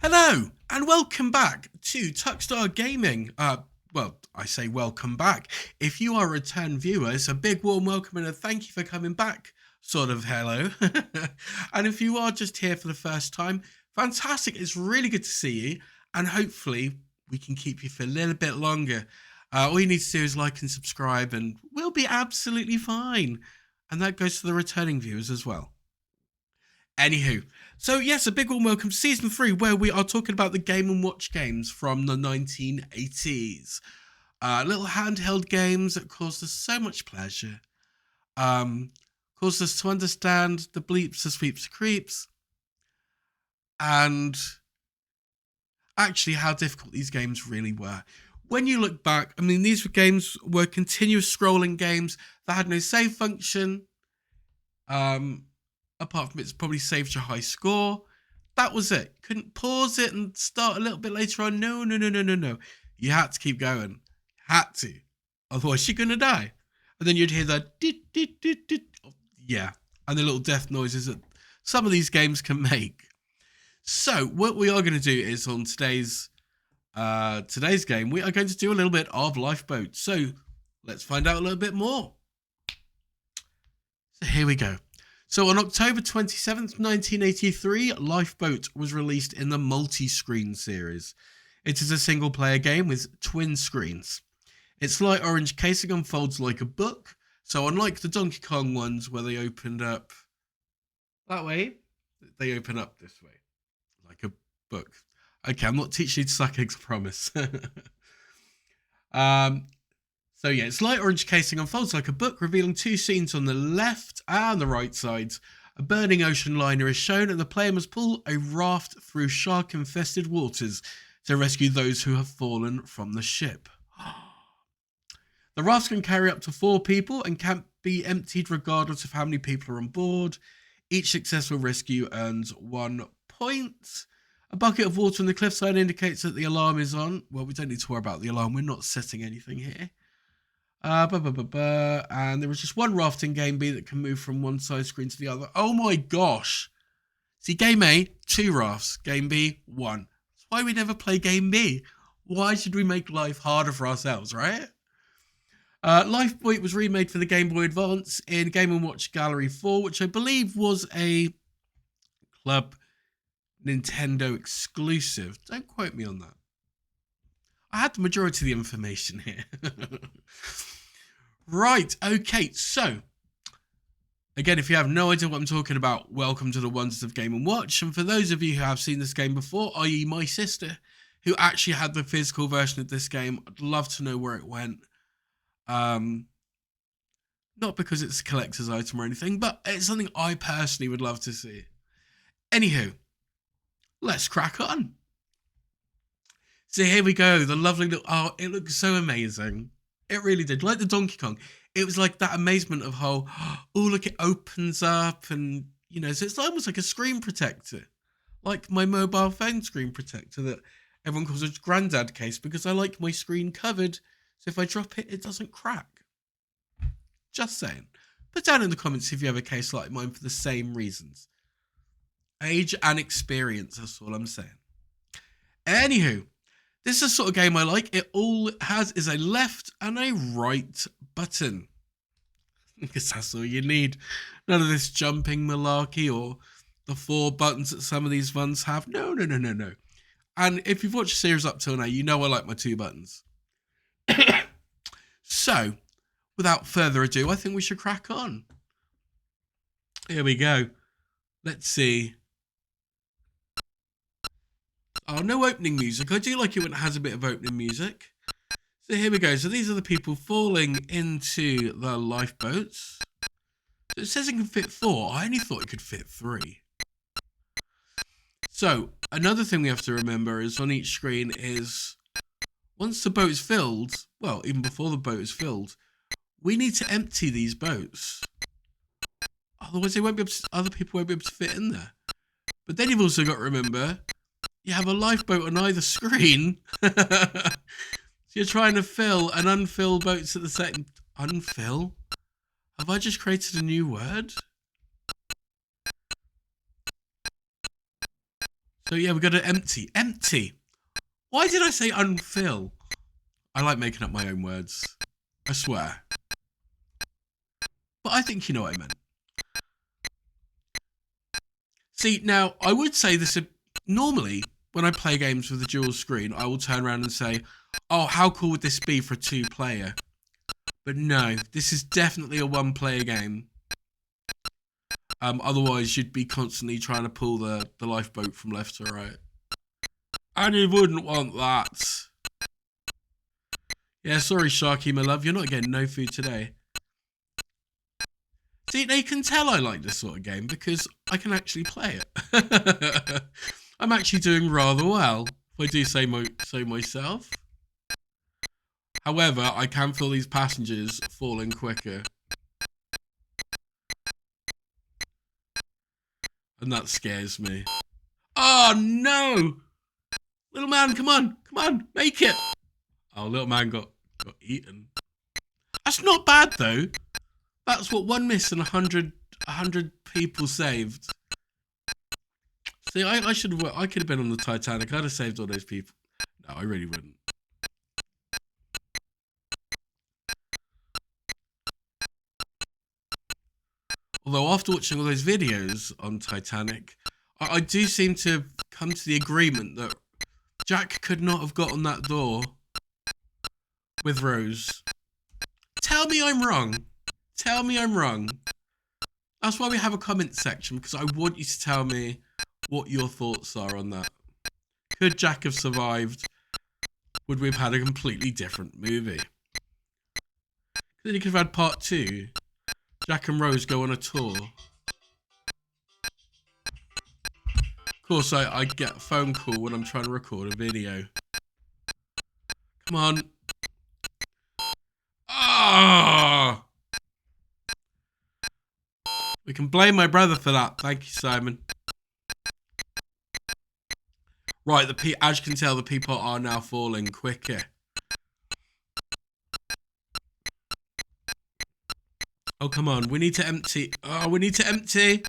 Hello and welcome back to TuckStar Gaming. Well, I say welcome back. If you are a return viewer, it's a big warm welcome and a thank you for coming back. Sort of hello. And if you are just here for the first time, fantastic. It's really good to see you. And hopefully we can keep you for a little bit longer. All you need to do is like and subscribe and we'll be absolutely fine. And that goes to the returning viewers as well. Anywho, so yes, a big warm welcome to Season 3, where we are talking about the Game & Watch games from the 1980s. Little handheld games that caused us so much pleasure. Caused us to understand the bleeps, the sweeps, the creeps. And actually how difficult these games really were. When you look back, I mean, these games were continuous scrolling games that had no save function. Apart from it's probably saved your high score. That was it. Couldn't pause it and start a little bit later on. No. You had to keep going. Had to. Otherwise you're going to die. And then you'd hear that yeah. And the little death noises that some of these games can make. So what we are going to do is on today's game, we are going to do a little bit of Lifeboat. So let's find out a little bit more. So here we go. So on October 27th, 1983, Lifeboat was released in the multi-screen series. It is a single-player game with twin screens. Its light orange casing unfolds like a book, so unlike the Donkey Kong ones where they opened up that way, they open up this way, like a book. Okay, I'm not teaching you to suck eggs, I promise. So yeah, its light orange casing unfolds like a book, revealing two scenes on the left and the right sides. A burning ocean liner is shown, and the player must pull a raft through shark-infested waters to rescue those who have fallen from the ship. The raft can carry up to 4 people and can't be emptied regardless of how many people are on board. Each successful rescue earns 1 point. A bucket of water on the cliffside indicates that the alarm is on. Well, we don't need to worry about the alarm. We're not setting anything here. And there was just one raft in Game B that can move from one side screen to the other. Oh my gosh. See, Game A, 2 rafts. Game B, 1. That's why we never play Game B. Why should we make life harder for ourselves, right? Lifeboat was remade for the Game Boy Advance in Game & Watch Gallery 4, which I believe was a Club Nintendo exclusive. Don't quote me on that. I had the majority of the information here. Right, okay, so again, if you have no idea what I'm talking about, welcome to the Wonders of Game & Watch. And for those of you who have seen this game before, i.e. my sister, who actually had the physical version of this game, I'd love to know where it went. Not because it's a collector's item or anything, but it's something I personally would love to see. Anywho, let's crack on. So here we go, the lovely little, oh, it looks so amazing. It really did, like the Donkey Kong. It was like that amazement of how, oh look, it opens up and, you know, so it's almost like a screen protector. Like my mobile phone screen protector that everyone calls a granddad case because I like my screen covered. So if I drop it, it doesn't crack. Just saying. Put down in the comments if you have a case like mine for the same reasons. Age and experience, that's all I'm saying. Anywho, this is the sort of game I like. It all has is a left and a right button. Because that's all you need. None of this jumping malarkey or the 4 buttons that some of these ones have. No. And if you've watched the series up till now, you know I like my 2 buttons. So, without further ado, I think we should crack on. Here we go. Let's see. Oh, no opening music. I do like it when it has a bit of opening music. So here we go. So these are the people falling into the lifeboats. So it says it can fit 4. I only thought it could fit 3. So another thing we have to remember is on each screen is once the boat is filled, well, even before the boat is filled, we need to empty these boats. Otherwise, they won't be able to, other people won't be able to fit in there. But then you've also got to remember, you have a lifeboat on either screen. So you're trying to fill and unfill boats at the same... Unfill? Have I just created a new word? So yeah, we got to empty. Empty. Why did I say unfill? I like making up my own words. I swear. But I think you know what I meant. See, now, I would say this... Normally, when I play games with a dual screen, I will turn around and say, oh, how cool would this be for a 2-player? But no, this is definitely a 1-player game. Otherwise, you'd be constantly trying to pull the lifeboat from left to right. And you wouldn't want that. Yeah, sorry, Sharky, my love. You're not getting no food today. See, they can tell I like this sort of game because I can actually play it. I'm actually doing rather well, if I do say so myself. However, I can feel these passengers falling quicker. And that scares me. Oh, no! Little man, come on, make it! Oh, little man got eaten. That's not bad, though. That's what 1 miss and 100 people saved. See, I could have been on the Titanic. I'd have saved all those people. No, I really wouldn't. Although after watching all those videos on Titanic, I do seem to come to the agreement that Jack could not have got on that door with Rose. Tell me I'm wrong. Tell me I'm wrong. That's why we have a comment section, because I want you to tell me what your thoughts are on that. Could Jack have survived? Would we have had a completely different movie? Then you could have had part 2. Jack and Rose go on a tour. Of course, I get a phone call when I'm trying to record a video. Come on. Ah! We can blame my brother for that. Thank you, Simon. Right, as you can tell, the people are now falling quicker. Oh, come on. We need to empty. Oh, we need to empty.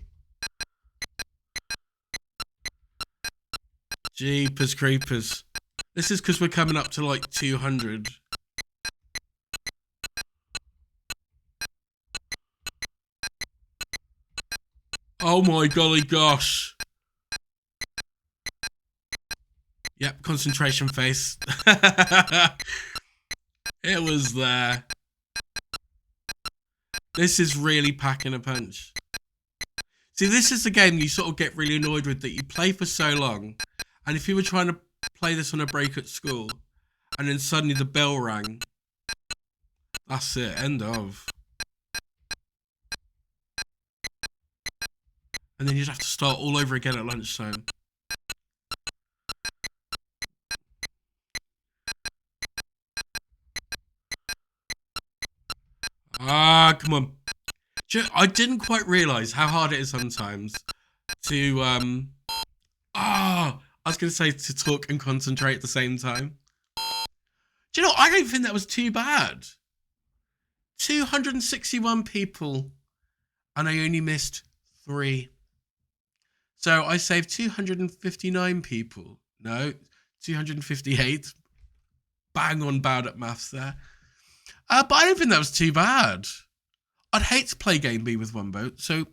Jeepers creepers. This is because we're coming up to like 200. Oh my golly gosh. Yep, concentration face. It was there. This is really packing a punch. See, this is the game you sort of get really annoyed with, that you play for so long. And if you were trying to play this on a break at school, and then suddenly the bell rang, that's it, end of. And then you'd have to start all over again at lunchtime. Ah, come on. I didn't quite realise how hard it is sometimes to, I was going to say to talk and concentrate at the same time. Do you know, I don't think that was too bad. 261 people, and I only missed 3. So I saved 259 people. No, 258. Bang on bad at maths there. But I don't think that was too bad. I'd hate to play Game B with 1 boat, so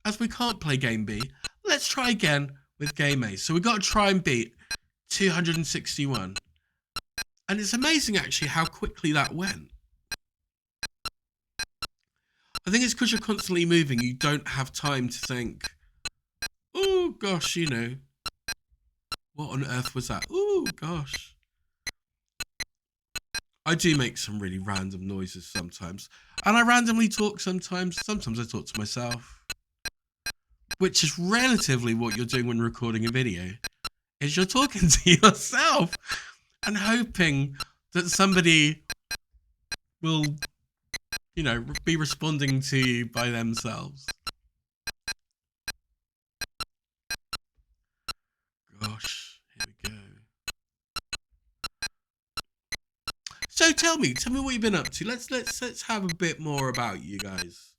as we can't play Game B, let's try again with Game A. So we've got to try and beat 261. And it's amazing, actually, how quickly that went. I think it's because you're constantly moving, you don't have time to think, oh, gosh, you know, what on earth was that? Oh, gosh. I do make some really random noises sometimes. And I randomly talk sometimes. Sometimes I talk to myself. Which is relatively what you're doing when recording a video. Is you're talking to yourself. And hoping that somebody will, you know, be responding to you by themselves. Gosh, here we go. So tell me what you've been up to. Let's have a bit more about you guys.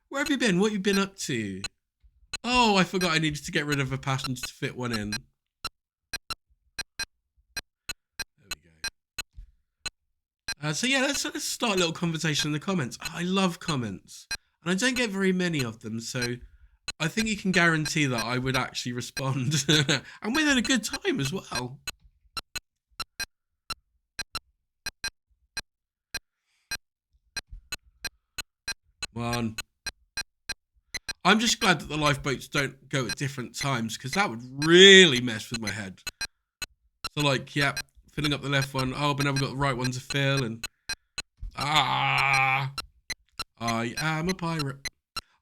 Where have you been? What have you been up to? Oh, I forgot I needed to get rid of a passenger to fit one in. So yeah, let's start a little conversation in the comments. I love comments, and I don't get very many of them, so I think you can guarantee that I would actually respond, and within a good time as well. One. I'm just glad that the lifeboats don't go at different times, because that would really mess with my head. So like, yeah, filling up the left one. Oh, but never got the right one to fill, and I am a pirate.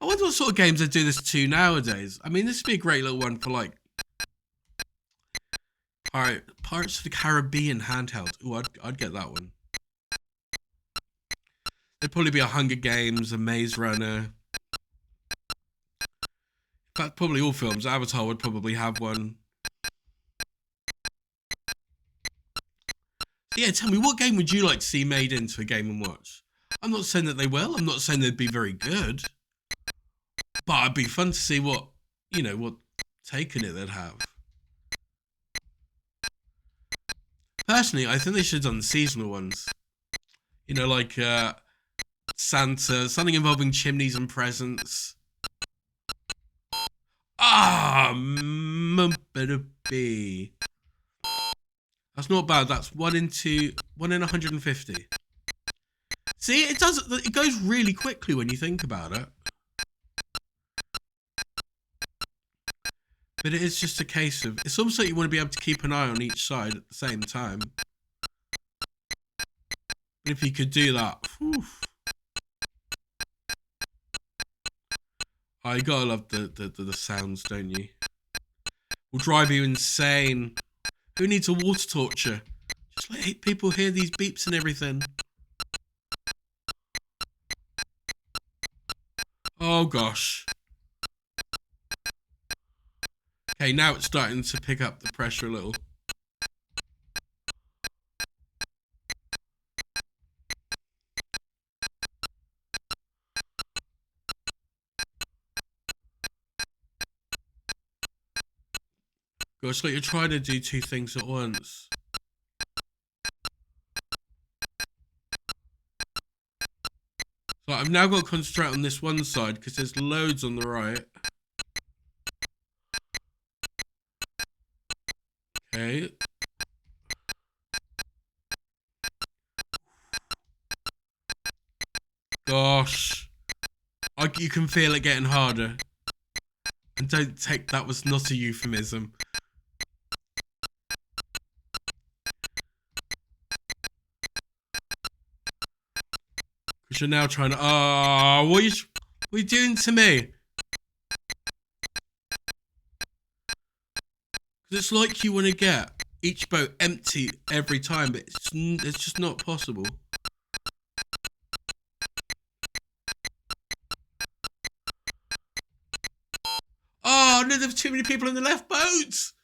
I wonder what sort of games they do this to nowadays. I mean, this would be a great little one for like Pirates of the Caribbean handheld. Ooh, I'd get that one. There'd probably be a Hunger Games, a Maze Runner. In fact, probably all films. Avatar would probably have one. So yeah, tell me, what game would you like to see made into a Game & Watch? I'm not saying that they will. I'm not saying they'd be very good. But it'd be fun to see what take on it they'd have. Personally, I think they should have done the seasonal ones. You know, like Santa, something involving chimneys and presents. Mumpity. That's not bad. That's 1 in 150. See, it goes really quickly when you think about it. But it is just a case of, it's almost like you want to be able to keep an eye on each side at the same time. And if you could do that, whew. Oh, you gotta love the sounds, don't you? Will drive you insane. Who needs a water torture? Just let people hear these beeps and everything. Oh gosh. Okay, now it's starting to pick up the pressure a little. Gosh, like you're trying to do two things at once. So I've now got to concentrate on this one side because there's loads on the right. Okay. Gosh. You can feel it getting harder. And don't take that was not a euphemism. Because you're now trying to... Oh, what are you doing to me? Because it's like you want to get each boat empty every time, but it's just not possible. Oh, no, there's too many people in the left boats.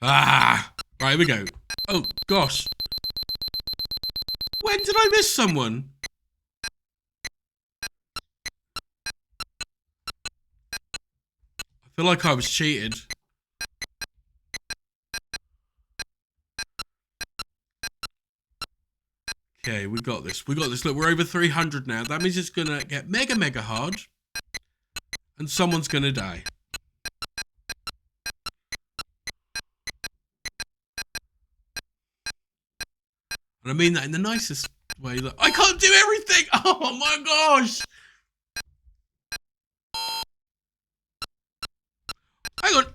Right, here we go. Oh, gosh. When did I miss someone? I feel like I was cheated. Okay, we got this. We got this. Look, we're over 300 now. That means it's going to get mega, mega hard. And someone's going to die. And I mean that in the nicest way. That I can't do everything. Oh my gosh. Hang on.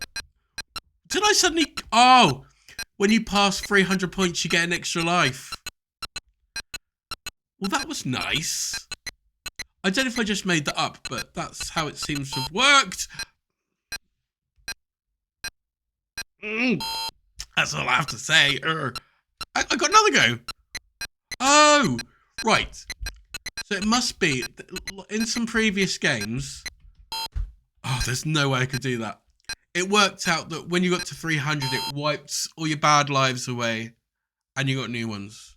Did I suddenly... Oh, when you pass 300 points, you get an extra life. Well, that was nice. I don't know if I just made that up, but that's how it seems to have worked. That's all I have to say. I got another go. Oh, right. So it must be, in some previous games... Oh, there's no way I could do that. It worked out that when you got to 300, it wiped all your bad lives away, and you got new ones.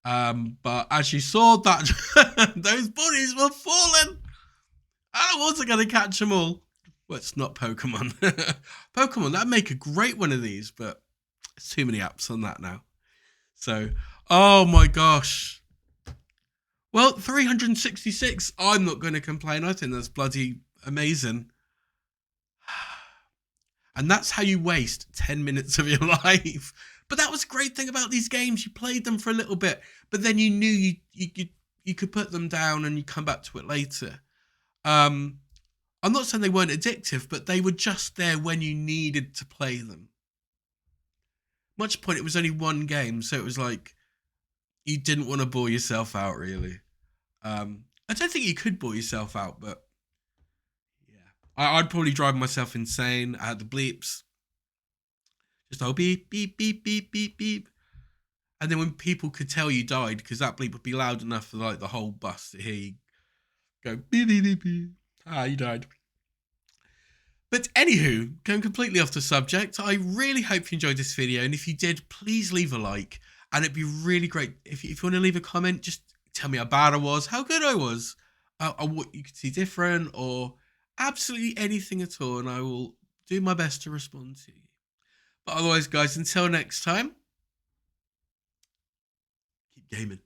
But as you saw, that those bunnies were falling. I wasn't going to catch them all. Well, it's not Pokemon. Pokemon, that'd make a great one of these, but there's too many apps on that now. So, oh my gosh. Well, 366, I'm not going to complain. I think that's bloody amazing. And that's how you waste 10 minutes of your life. But that was a great thing about these games. You played them for a little bit, but then you knew you could put them down and you come back to it later. I'm not saying they weren't addictive, but they were just there when you needed to play them. Much point, it was only one game, so it was like you didn't want to bore yourself out, really. I don't think you could bore yourself out, but yeah, I'd probably drive myself insane. I had the bleeps, just oh beep beep beep beep beep beep, and then when people could tell you died, because that bleep would be loud enough for like the whole bus to hear you go beep beep beep beep. Ah, you died. But anywho, going completely off the subject, I really hope you enjoyed this video, and if you did, please leave a like, and it'd be really great if you want to leave a comment, just tell me how bad I was, how good I was, or what you could see different, or absolutely anything at all, and I will do my best to respond to you. But otherwise, guys, until next time, keep gaming.